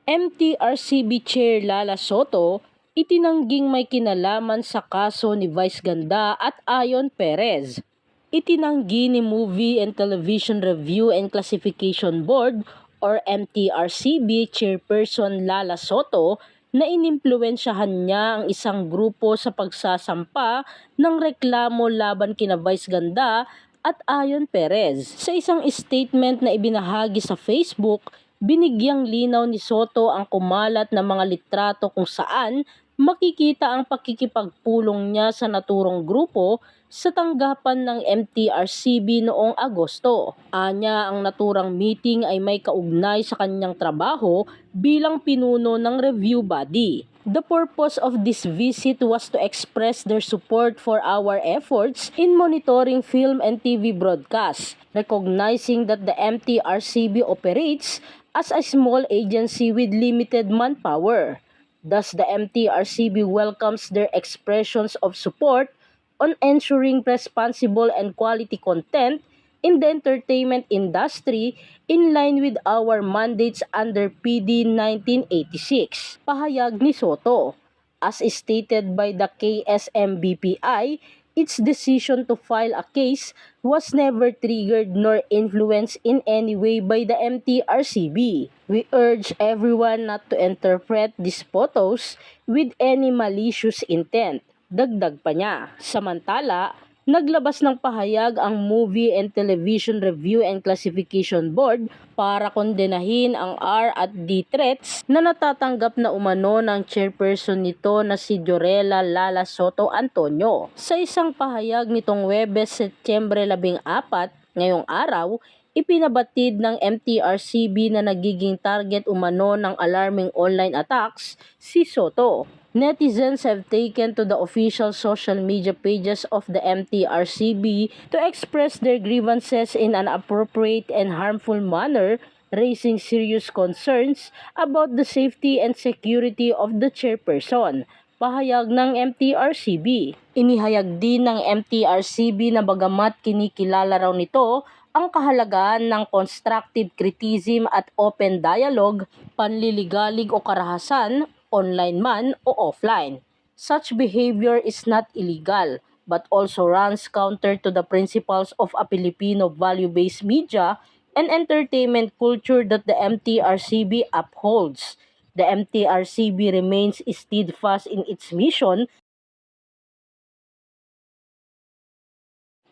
MTRCB Chair Lala Soto itinangging may kinalaman sa kaso ni Vice Ganda at Ayon Perez. Itinanggi ni Movie and Television Review and Classification Board or MTRCB Chairperson Lala Soto na inimpluwensyahan niya ang isang grupo sa pagsasampa ng reklamo laban kina Vice Ganda at Ayon Perez. Sa isang statement na ibinahagi sa Facebook, binigyang linaw ni Soto ang kumalat na mga litrato kung saan makikita ang pakikipagpulong niya sa naturong grupo sa tanggapan ng MTRCB noong Agosto. Anya, ang naturang meeting ay may kaugnay sa kanyang trabaho bilang pinuno ng review body. The purpose of this visit was to express their support for our efforts in monitoring film and TV broadcasts, recognizing that the MTRCB operates as a small agency with limited manpower. Thus, the MTRCB welcomes their expressions of support on ensuring responsible and quality content in the entertainment industry in line with our mandates under PD 1986. Pahayag ni Soto. As stated by the KSMBPI, its decision to file a case was never triggered nor influenced in any way by the MTRCB. We urge everyone not to interpret these photos with any malicious intent. Dagdag pa niya. Samantala, naglabas ng pahayag ang Movie and Television Review and Classification Board para kondenahin ang R at D threats na natatanggap na umano ng chairperson nito na si Jorela Lala Soto Antonio. Sa isang pahayag nitong Huwebes, Setyembre 14, ngayong araw, ipinabatid ng MTRCB na nagiging target umano ng alarming online attacks si Soto. Netizens have taken to the official social media pages of the MTRCB to express their grievances in an appropriate and harmful manner, raising serious concerns about the safety and security of the chairperson. Pahayag ng MTRCB. Inihayag din ng MTRCB na bagamat kinikilala raw nito ang kahalagahan ng constructive criticism at open dialogue, panliligalig o karahasan, online man o offline. Such behavior is not illegal but also runs counter to the principles of a Filipino value-based media and entertainment culture that the MTRCB upholds. The MTRCB remains steadfast in its mission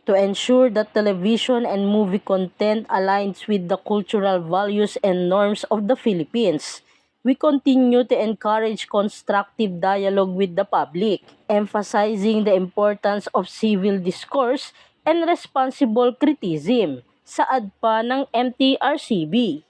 to ensure that television and movie content aligns with the cultural values and norms of the Philippines. We continue to encourage constructive dialogue with the public, emphasizing the importance of civil discourse and responsible criticism, saad pa ng MTRCB.